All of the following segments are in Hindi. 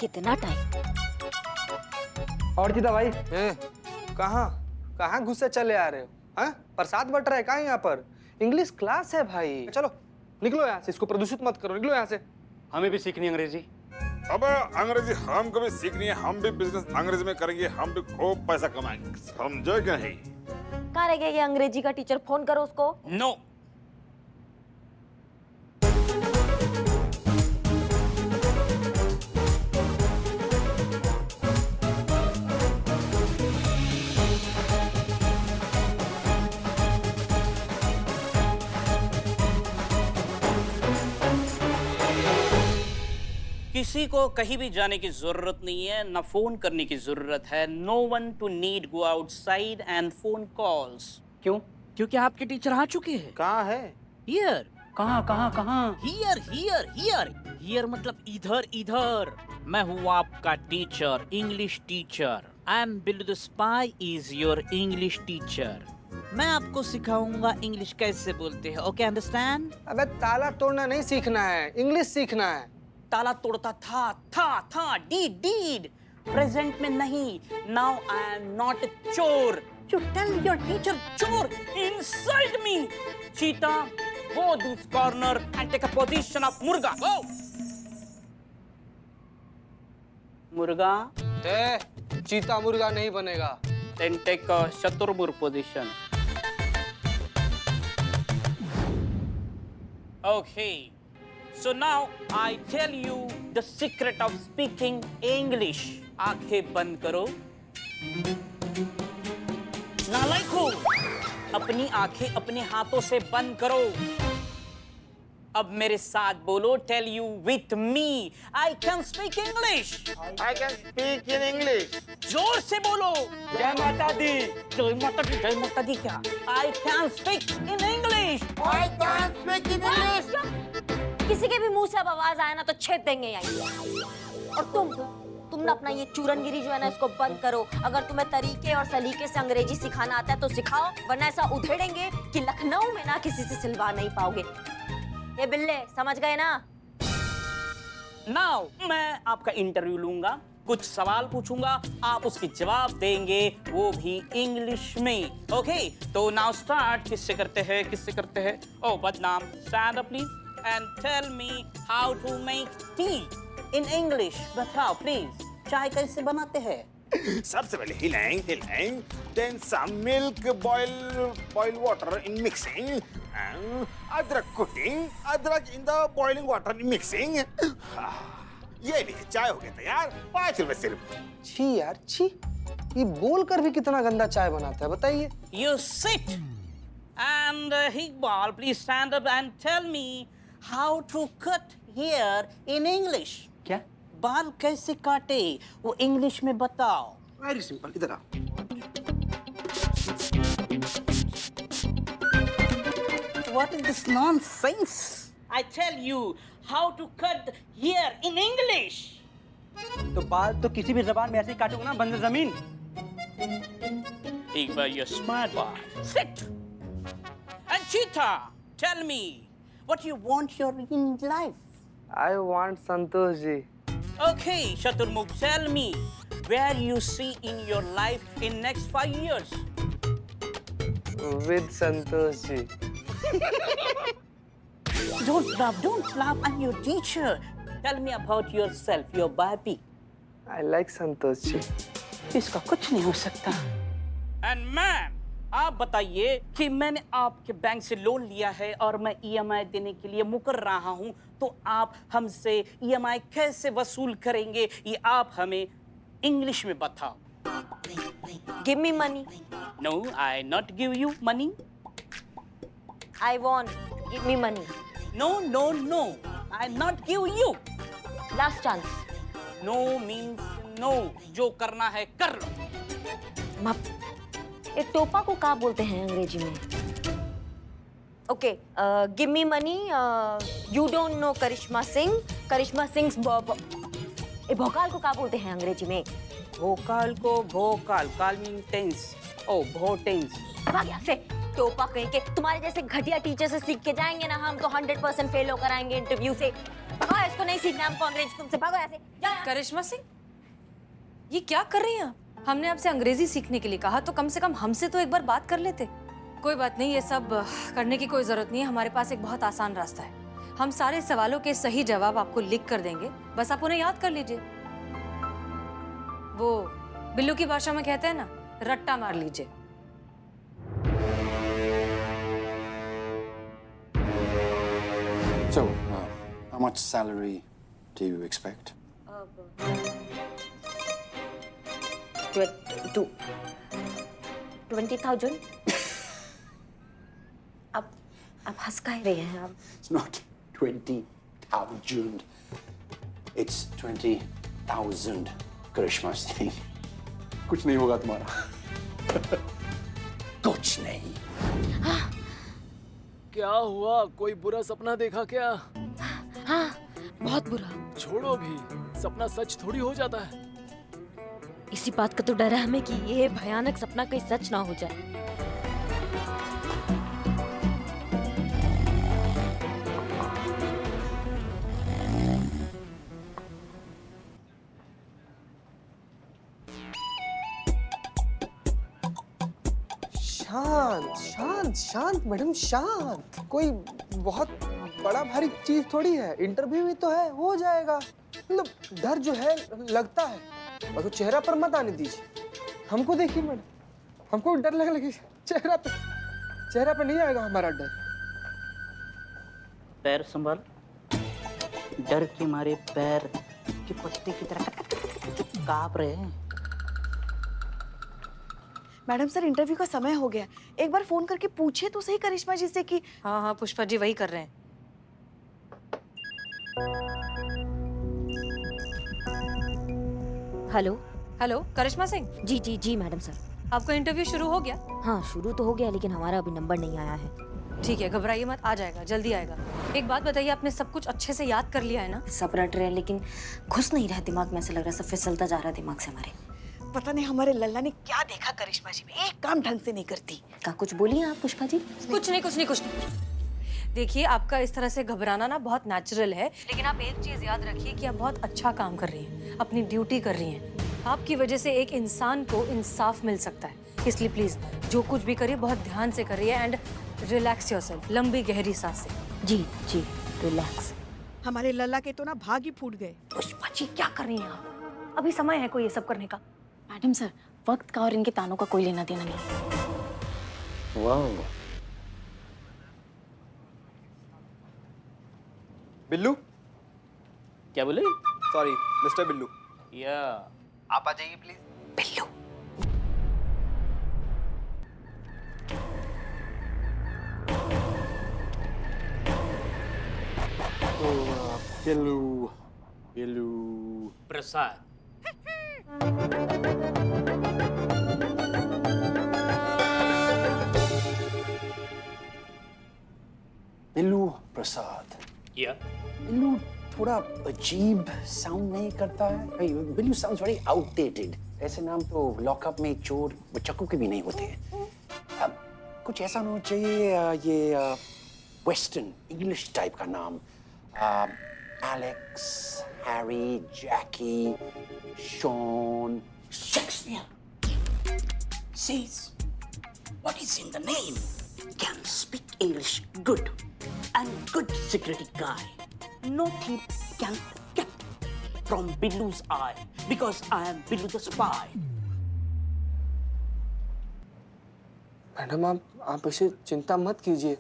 कितना टाइम। और चीता भाई कहाँ कहाँ घुसे चले आ रहे हो? हाँ, प्रसाद बट रहा है कहाँ यहाँ पर? इंग्लिश क्लास है भाई। चलो निकलो यहाँ से, इसको प्रदूषित मत करो, निकलो यहाँ से। हमें भी सीखनी अंग्रेजी। अब अंग्रेजी हमको भी सीखनी है, हम भी बिजनेस अंग्रेजी में करेंगे, हम भी खूब पैसा कमाएंगे, समझो क्या है? कहाँ रह गया ये अंग्रेजी का टीचर? फोन करो उसको। नो। किसी को कहीं भी जाने की जरूरत नहीं है, ना फोन करने की जरूरत है। No one to need go outside and phone calls. क्यों? क्योंकि आपके टीचर आ चुके हैं। कहाँ है? हियर। कहाँ कहाँ कहाँ? हियर हियर हियर हियर मतलब इधर इधर। मैं हूँ आपका teacher, English teacher. I am Billu the spy is your English teacher. मैं आपको सिखाऊंगा इंग्लिश कैसे बोलते हैं। Okay, understand? अबे ताला तोड़ना नहीं सीखना है, इंग्लिश सीखना है। ताला तोड़ता था, डीड प्रेजेंट में नहीं। Now I am not a चोर। यू टेल योर टीचर चोर, इंसल्ट मी। चीता, go this corner and take a position of murga. Go murga. चीता मुर्गा नहीं बनेगा। देन टेक अ चतुर्मुर्ग position. Okay, so now I tell you the secret of speaking English. आंखें बंद करो। नालायक हो, अपनी आंखें अपने हाथों से बंद करो। अब मेरे साथ बोलो, tell you with me, I can speak English. I can speak in English. जोर से बोलो। जय माता दी। जय माता दी, जय माता दी क्या? आई can speak in English. I can speak in English. किसी के भी मुंह से अब आवाज आए ना तो छेद देंगे यहीं। और तुम ना अपना ये चूरनगिरी जो है ना इसको बंद करो। अगर तुम्हें तरीके और सलीके से अंग्रेजी सिखाना आता है तो सिखाओ, वरना ऐसा उधेड़ेंगे कि लखनऊ में ना किसी से सिलवा नहीं पाओगे। ये बिल्ले समझ गए ना? नाउ मैं आपका इंटरव्यू लूंगा, कुछ सवाल पूछूंगा, आप उसके जवाब देंगे, वो भी इंग्लिश में। ओके, तो नाउ स्टार्ट। किससे करते हैं? ओ बदनाम, stand up please and tell me how to make tea in English. बताओ प्लीज, चाय कैसे बनाते हैं? सबसे पहले हिलाएं, then some milk, boil water in mixing, अदरक cooking, अदरक in the boiling water in mixing. ये लीजिए चाय हो गया तैयार, 5 रुपए सिर्फ। छी यार छी, ये बोल कर भी कितना गंदा चाय बनाता है बताइए। You sit and Iqbal, please stand up and tell me how to cut hair in English. क्या? बाल कैसे काटे वो इंग्लिश में बताओ। वेरी सिंपल, इधर आओ। What is this nonsense? I tell you how to cut hair in English. तो बाल तो किसी भी जबान में ऐसे ही काटोगे ना, बंदर जमीन। Iqbal, you're smart boy. Sit. And Cheetah, tell me what you want your in life. I want Santosh ji. Okay, Shaturmukh, tell me where you see in your life in next 5 years. With Santosh ji. Don't laugh. I'm your teacher. Tell me about yourself, your baby. I like Santosh ji. इसका कुछ नहीं हो सकता। And ma'am, आप बताइए कि मैंने आपके बैंक से लोन लिया है और मैं EMI देने के लिए मुकर रहा हूँ, तो आप हमसे EMI कैसे वसूल करेंगे, ये आप हमें इंग्लिश में बताओ। Give me money. No, I not give you money. I want. Give me money. No. I not give you. Last chance. No means no. जो करना है कर लो। एक टोपा को क्या बोलते हैं अंग्रेजी में? Okay, give me money. You don't know Karishma Singh. Karishma Singh भोकाल को क्या बोलते हैं अंग्रेजी में? भोकाल को भोकाल, काल मीन टेंस। ओ भो टेंस। भाग यहाँ से। टोपा कहीं के, तुम्हारे जैसे घटिया टीचर से सीख के जाएंगे ना हम तो 100% फेल होकर आएंगे इंटरव्यू से। भगाओ इसको, नहीं सीखना हमको अंग्रेजी तुमसे, भागो ऐसे। करिश्मा सिंह, ये क्या कर रही हैं आप? हमने आपसे अंग्रेजी सीखने के लिए कहा तो कम से कम हमसे तो एक बार बात कर लेते। कोई बात नहीं, ये सब करने की कोई जरूरत नहीं है। हमारे पास एक बहुत आसान रास्ता है। हम सारे सवालों के सही जवाब आपको लिख कर देंगे, बस आप उन्हें याद कर लीजिए। वो बिल्लू की भाषा में कहते हैं ना, रट्टा मार लीजिए। So, how much salary do you expect? 20,000। अब हंस काहे रहे हैं आप? It's not 20,000. It's 20,000. करिश्मा सिंह, कुछ नहीं होगा तुम्हारा। कुछ नहीं। क्या हुआ? कोई बुरा सपना देखा क्या? हाँ, बहुत बुरा। छोड़ो भी, सपना सच थोड़ी हो जाता है। इसी बात का तो डर है हमें कि ये भयानक सपना कहीं सच ना हो जाए। शांत शांत शांत मैडम, शांत। कोई बहुत बड़ा भारी चीज थोड़ी है, इंटरव्यू ही तो है, हो जाएगा। मतलब डर जो है लगता है, और तो चेहरा पर मत आने दीजिए। हमको देखिए मैडम, हमको डर लगे चेहरा पे नहीं आएगा हमारा डर। पैर संभाल, डर के मारे पैर के पत्ते की तरह कांप रहे हैं। मैडम सर, इंटरव्यू का समय हो गया, एक बार फोन करके पूछे तो सही करिश्मा जी से कि। हाँ हाँ पुष्पा जी वही कर रहे हैं। हेलो। हेलो करिश्मा सिंह, जी जी जी मैडम सर। आपका इंटरव्यू शुरू हो गया? हाँ शुरू तो हो गया, लेकिन हमारा अभी नंबर नहीं आया है। ठीक है, घबराइए मत, आ जाएगा, जल्दी आएगा। एक बात बताइए, आपने सब कुछ अच्छे से याद कर लिया है ना? सब रट रहे हैं लेकिन घुस नहीं रहा दिमाग में, ऐसा लग रहा है सब फिसलता जा रहा है दिमाग से हमारे। पता नहीं हमारे लल्ला ने क्या देखा करिश्मा जी में, एक काम ढंग से नहीं करती। क्या कुछ बोलिए आप पुष्पा जी? कुछ नहीं। देखिए, आपका इस तरह से घबराना ना बहुत नेचुरल है, लेकिन आप एक चीज याद रखिए कि आप बहुत अच्छा काम कर रही हैं, अपनी ड्यूटी कर रही हैं। आपकी वजह से एक इंसान को इंसाफ मिल सकता है, इसलिए प्लीज जो कुछ भी करिए बहुत ध्यान से करिए एंड रिलैक्स योरसेल्फ। लंबी गहरी सांसें। जी जी रिलैक्स। हमारे लल्ला के तो ना भाग ही फूट गए। पुष्पा जी क्या कर रही हैं आप? अभी समय है कोई ये सब करने का? मैडम सर, वक्त का और इनके तानों का कोई लेना देना नहीं। वाह। बिल्लू, क्या बोले? Sorry mister Billu. या आप आ जाइए प्लीज। बिल्लू। बिल्लू प्रसाद। बिल्लू प्रसाद। या बिल्लू थोड़ा अजीब साउंड नहीं करता है? Billu sounds very outdated. ऐसे नाम तो लॉकअप में चोर बच्चों के भी नहीं होते हैं। कुछ ऐसा होना चाहिए, ये वेस्टर्न इंग्लिश टाइप का नाम। Alex, Harry, Jackie, Shaun, Shakespeare. Says, what is in the name? Can speak English good and good security guy. Nothing can get from Billu's eye because I am Billu the spy. Madam आप इसे चिंता मत कीजिए।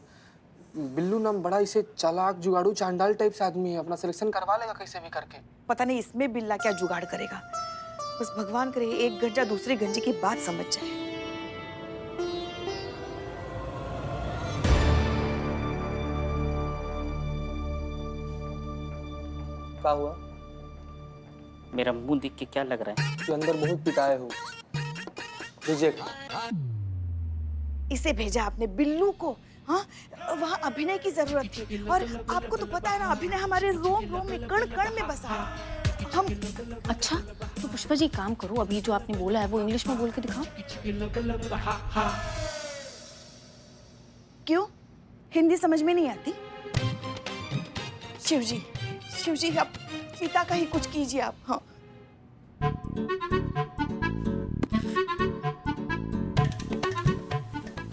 बिल्लू नाम बड़ा इसे चालाक, जुगाड़ू, चांडाल टाइप से आदमी है, अपना सिलेक्शन करवा लेगा कैसे भी करके। पता नहीं इसमें बिल्ला क्या जुगाड़ करेगा। बस भगवान करे एक गंजा दूसरी गंजे की बात समझ जाए। क्या हुआ? मेरा मुंह देख के क्या लग रहा है? कि अंदर बहुत पिटाए हो। रिजेक्ट। इसे भेजा आपने बिल्लू को? हाँ, वहाँ अभिनय की जरूरत थी, और आपको तो पता है ना, अभिनय हमारे रोम रोम में, कण कण में बसा है। हम अच्छा तो पुष्पा जी काम करो, अभी जो आपने बोला है वो इंग्लिश में बोल के दिखाओ। क्यों? हिंदी समझ में नहीं आती? शिव जी आप सीता का ही कुछ कीजिए आप। हाँ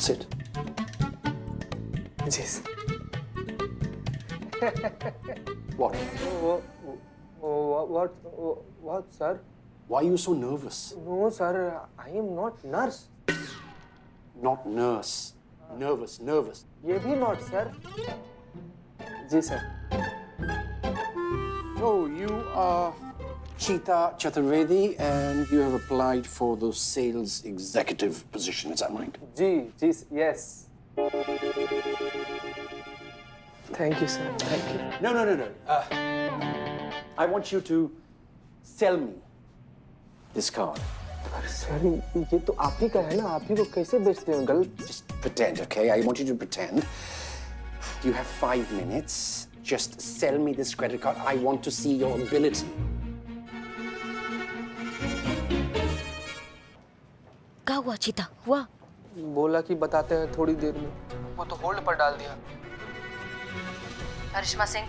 Sit. Ji What? what sir? Why are you so nervous? No sir, I am not nurse. Not nurse. Nervous. ये भी not sir. जी sir. So you are Cheetah Chaturvedi and you have applied for the sales executive position, is that right? जी yes. Thank you sir. Thank you. No. I want you to sell me this card. Sir ये तो आप ही का है ना, आप ही को कैसे बेचते हो uncle? Just pretend, okay? I want you to pretend. You have 5 minutes. Just sell me this credit card. I want to see your ability. क्या हुआ चीता? हुआ? बोला कि बताते हैं थोड़ी देर में, वो तो होल्ड पर डाल दिया। करिश्मा सिंह,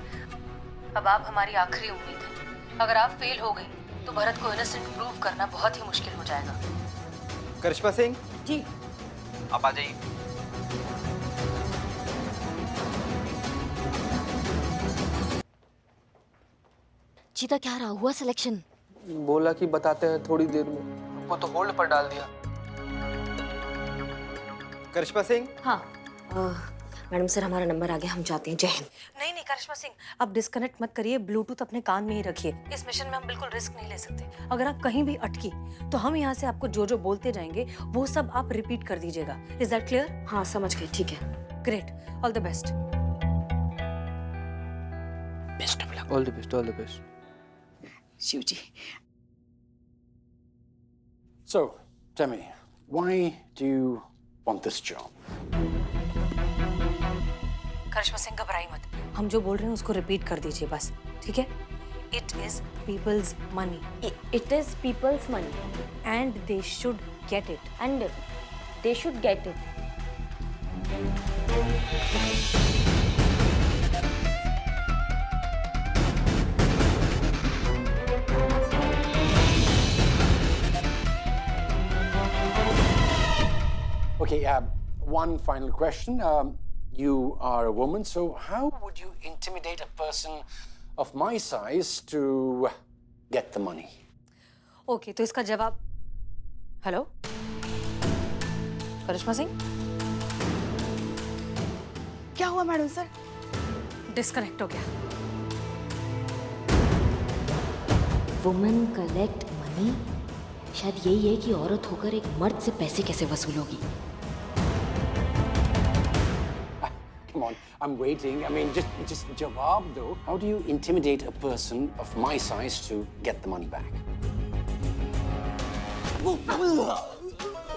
अब आप हमारी आखिरी उम्मीद है। अगर आप फेल हो गई तो भरत को इनोसेंट प्रूव करना बहुत ही मुश्किल हो जाएगा। करिश्मा सिंह जी। आप आ जाइए। चीता क्या रहा? हुआ सिलेक्शन? बोला कि बताते हैं थोड़ी देर में, वो तो होल्ड पर डाल दिया। करिश्मा सिंह हाँ मैडम सर, हमारा नंबर आ गया, हम जाते हैं। जय हिंद। नहीं करिश्मा सिंह, आप डिस्कनेक्ट मत करिए, ब्लूटूथ अपने कान में ही रखिए। इस मिशन में हम बिल्कुल रिस्क नहीं ले सकते। अगर आप कहीं भी अटकी तो हम यहाँ से आपको जो बोलते जाएंगे वो सब आप रिपीट कर दीजिएगा। Is that clear? हाँ समझ गए, ठीक है। Great, all the best. Best of luck. All the best. Shiv ji. So, tell me, why do you want this job? Karishma Singh घबराई मत, हम जो बोल रहे हैं उसको रिपीट कर दीजिए बस, ठीक है? It is peoples money. It is peoples money and they should get it. And they should get it. Okay, one final question. You are a woman, so how would you intimidate a person of my size to get the money? Okay, तो इसका जवाब। हेलो करिश्मा सिंह, क्या हुआ मैडम सर? डिस्कनेक्ट हो गया। वुमेन कलेक्ट मनी, शायद यही है कि औरत होकर एक मर्द से पैसे कैसे वसूलोगी। Come on, I'm waiting. I mean, just jawab though. How do you intimidate a person of my size to get the money back?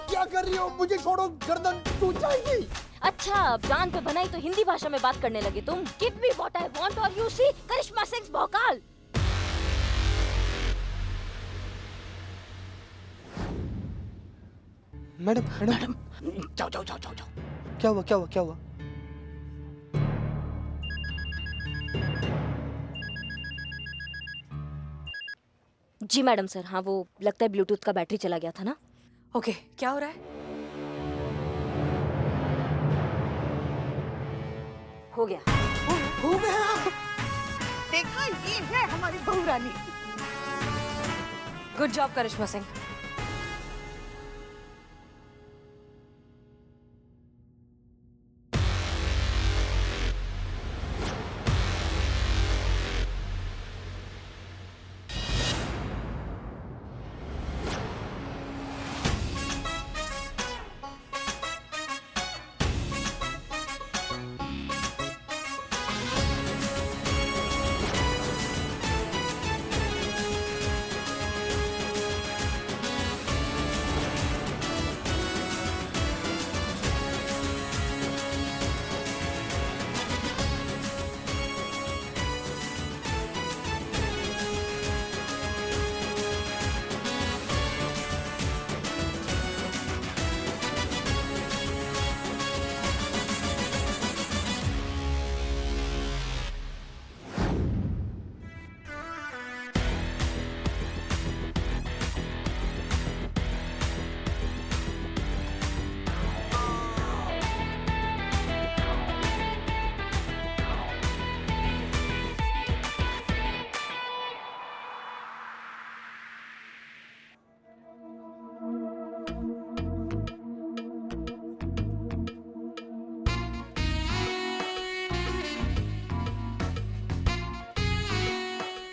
क्या कर रही हो? मुझे छोड़ो, गर्दन टूट जाएगी। अच्छा, अब जान पे बनाई तो हिंदी भाषा में बात करने लगे तुम। Give me what I want or you see करिश्मा सिंह भौकाल। मैडम जाओ। क्या हुआ? जी मैडम सर, हाँ वो लगता है ब्लूटूथ का बैटरी चला गया था ना। ओके, क्या हो रहा है? हो गया। हो गया। देखा, ये है हमारी बहू रानी। Good job Karishma Singh.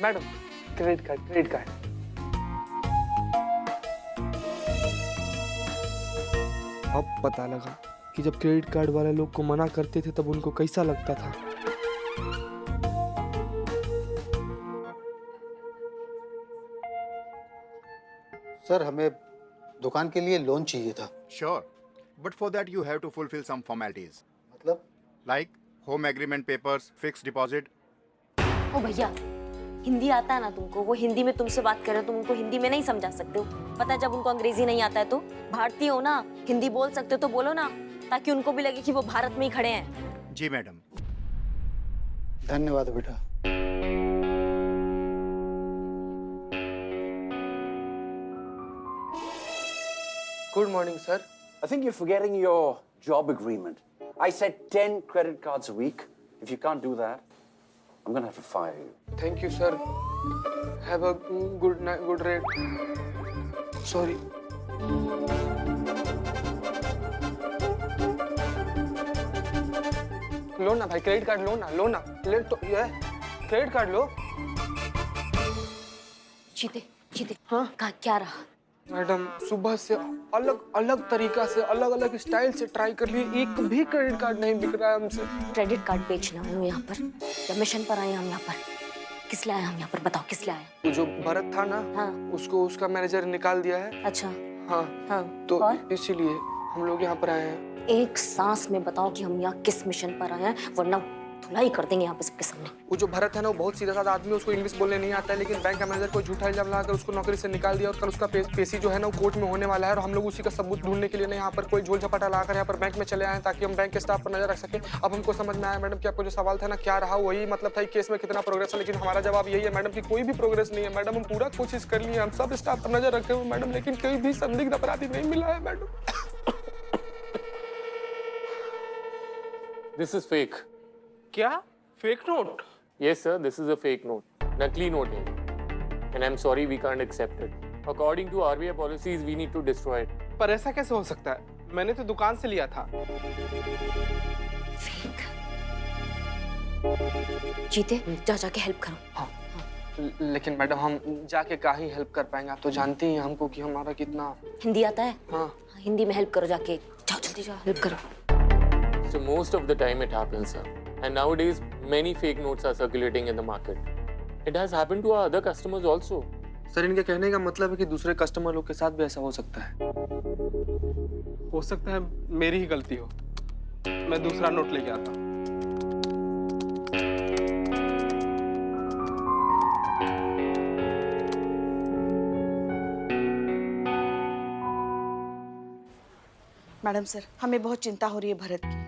Madam credit card. अब पता लगा कि जब क्रेडिट कार्ड वाले लोग को मना करते थे तब उनको कैसा लगता था। सर हमें दुकान के लिए लोन चाहिए था। Sure, but for that you have to fulfill some formalities. मतलब? Like home agreement papers, fixed deposit. ओ भैया, हिंदी आता है ना तुमको? वो हिंदी में तुमसे बात कर रहे हो, तुम उनको हिंदी में नहीं समझा सकते हो? पता है जब उनको अंग्रेजी नहीं आता है तो? भारतीय हो ना, हिंदी बोल सकते हो तो बोलो ना, ताकि उनको भी लगे कि वो भारत में ही खड़े हैं। जी मैडम। धन्यवाद बेटा। Good morning, sir. I think you're forgetting your job agreement. I said 10 credit cards a week. If you can't do that, I'm gonna have to fire you. Thank you, sir. Have a good night, good rate. Sorry. लो ना भाई, क्रेडिट कार्ड लो ना, ले तो ये क्रेडिट कार्ड लो। जीते हाँ क्या रहा? मैडम सुबह से अलग अलग तरीका से अलग अलग स्टाइल से ट्राई कर लिए, एक भी क्रेडिट कार्ड नहीं बिक रहा है हमसे। क्रेडिट कार्ड बेचने आए हो यहाँ पर या मिशन पर आए हम यहाँ पर? किस लिए आए हम यहाँ पर, बताओ किस लिए आए? जो भरत था ना, हाँ। उसको उसका मैनेजर निकाल दिया है। अच्छा हाँ तो और? इसीलिए हम लोग यहाँ पर आए हैं। एक सांस में बताओ कि हम यहाँ किस मिशन पर आए हैं, वरना धुलाई कर देंगे यहाँ पे सबके सामने। वो जो भरत है ना, वो बहुत सीधा साधा आदमी है, उसको इंग्लिश बोलने नहीं आता है, लेकिन बैंक का मैनेजर को झूठा इल्जाम लगाकर उसको नौकरी से निकाल दिया और कल उसका पेशी जो है ना वो कोर्ट में होने वाला है, और हम लोग उसी का सबूत ढूंढने के लिए ना यहाँ पर कोई झोल झपाटा लगाकर यहाँ पर बैंक में चले आए हैं, ताकि हम बैंक के स्टाफ पर नजर रख सके। अब हमको समझ में आया मैडम कि आपको जो सवाल था ना क्या रहा, वही मतलब था केस में कितना प्रोग्रेस है, लेकिन हमारा जवाब यही है मैडम कि कोई भी प्रोग्रेस नहीं है। मैडम हम पूरा कोशिश कर लिए, हम सब स्टाफ पर नजर रखे हुए मैडम, लेकिन कोई भी संदिग्ध अपराधी नहीं मिला है मैडम। This is fake. क्या fake note? Yes, sir. This is a fake note. नकली नोट है. And I'm sorry, we can't accept it. According to RBI policies, we need to destroy it. पर ऐसा कैसे हो सकता है? मैंने तो दुकान से लिया था। जीते जाके हेल्प करो। हाँ। लेकिन मैडम हम जाके क्या ही हेल्प कर पाएंगे? आप तो जानती ही हैं हमको कि हमारा कितना हिंदी आता है। हाँ हिंदी में हेल्प करो, जाके जाओ जल्दी जाओ हेल्प करो। So most of the time it happens, sir. And nowadays, many fake notes are circulating in the market. It has happened to our other customers also. Sir इनके कहने का मतलब है कि दूसरे कस्टमर लोग के साथ भी ऐसा हो सकता है। हो सकता है मेरी ही गलती हो, मैं दूसरा नोट लेके आता हूँ। मैडम सर, हमें बहुत चिंता हो रही है भरत की।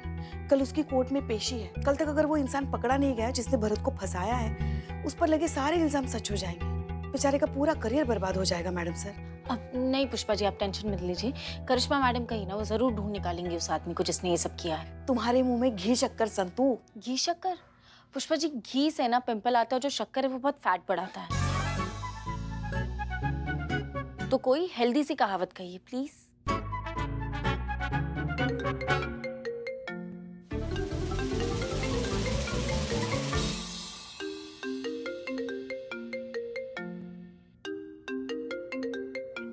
कल उसकी कोर्ट में पेशी है। कल तक अगर वो इंसान पकड़ा नहीं गया जिसने भरत को फंसाया है, उस पर लगे सारे इल्जाम सच हो जाएंगे। बेचारे का पूरा करियर बर्बाद हो जाएगा मैडम सर। अब नहीं पुष्पा जी, आप टेंशन मत लीजिए। करिश्मा मैडम कहीं ना वो जरूर ढूंढ निकालेंगे उस आदमी को जिसने ये सब किया है। तुम्हारे मुंह में घी शक्कर संतू। घी शक्कर? पुष्पा जी, घी से ना पिंपल आता है, जो शक्कर है वो बहुत फैट बढ़ाता है। तो कोई हेल्दी सी कहावत कहिए प्लीज।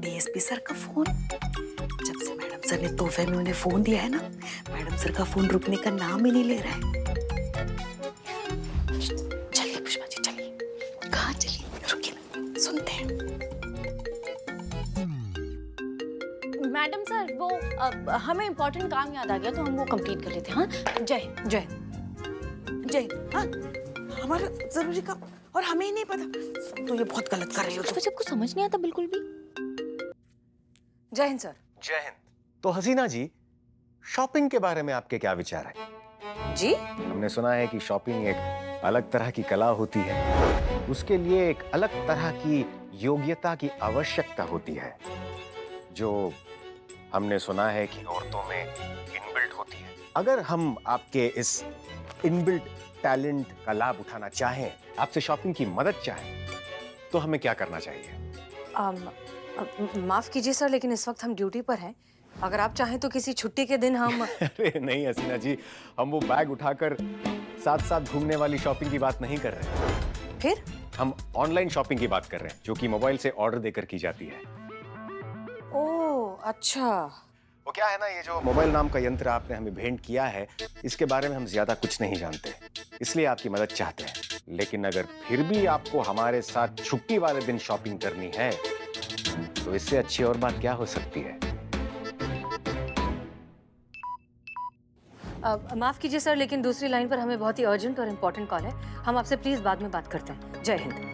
डीएसपी सर का फोन। जब से मैडम सर ने तोहफे में उन्हें फोन दिया है ना, मैडम सर का फोन रुकने का नाम ही नहीं ले रहा है। चलिए पुष्पा जी चलिए। कहाँ चलिए? रुकिए ना, सुनते हैं। मैडम सर, वो हमें इम्पोर्टेंट काम याद आ गया तो हम वो कंप्लीट कर लेते हैं। हाँ, जय जय जय। हाँ, हमारा जरूरी काम और हमें ही नहीं पता। तो ये बहुत गलत कर रही हो। तो सबको समझ नहीं आता बिल्कुल भी। जय हिंद सर। जय हिंद। तो हसीना जी, शॉपिंग के बारे में आपके क्या विचार है? जी, हमने सुना है कि शॉपिंग एक अलग तरह की कला होती है, उसके लिए एक अलग तरह की योग्यता की आवश्यकता होती है, जो हमने सुना है कि औरतों में इनबिल्ट होती है। अगर हम आपके इस इनबिल्ट टैलेंट का लाभ उठाना चाहें, आपसे शॉपिंग की मदद चाहें, तो हमें क्या करना चाहिए? माफ कीजिए सर, लेकिन इस वक्त हम ड्यूटी पर हैं। अगर आप चाहें तो किसी छुट्टी के दिन हम अरे नहीं हसीना जी, हम वो बैग उठाकर साथ साथ घूमने वाली शॉपिंग की बात नहीं कर रहे हैं। फिर? हम ऑनलाइन शॉपिंग की बात कर रहे हैं, जो कि मोबाइल से ऑर्डर देकर की जाती है। ओह अच्छा। वो क्या है ना, ये जो मोबाइल नाम का यंत्र आपने हमें भेंट किया है, इसके बारे में हम ज्यादा कुछ नहीं जानते, इसलिए आपकी मदद चाहते हैं। लेकिन अगर फिर भी आपको हमारे साथ छुट्टी वाले दिन शॉपिंग करनी है, तो इससे अच्छी और बात क्या हो सकती है? माफ कीजिए सर, लेकिन दूसरी लाइन पर हमें बहुत ही अर्जेंट और इम्पोर्टेंट कॉल है। हम आपसे प्लीज बाद में बात करते हैं। जय हिंद।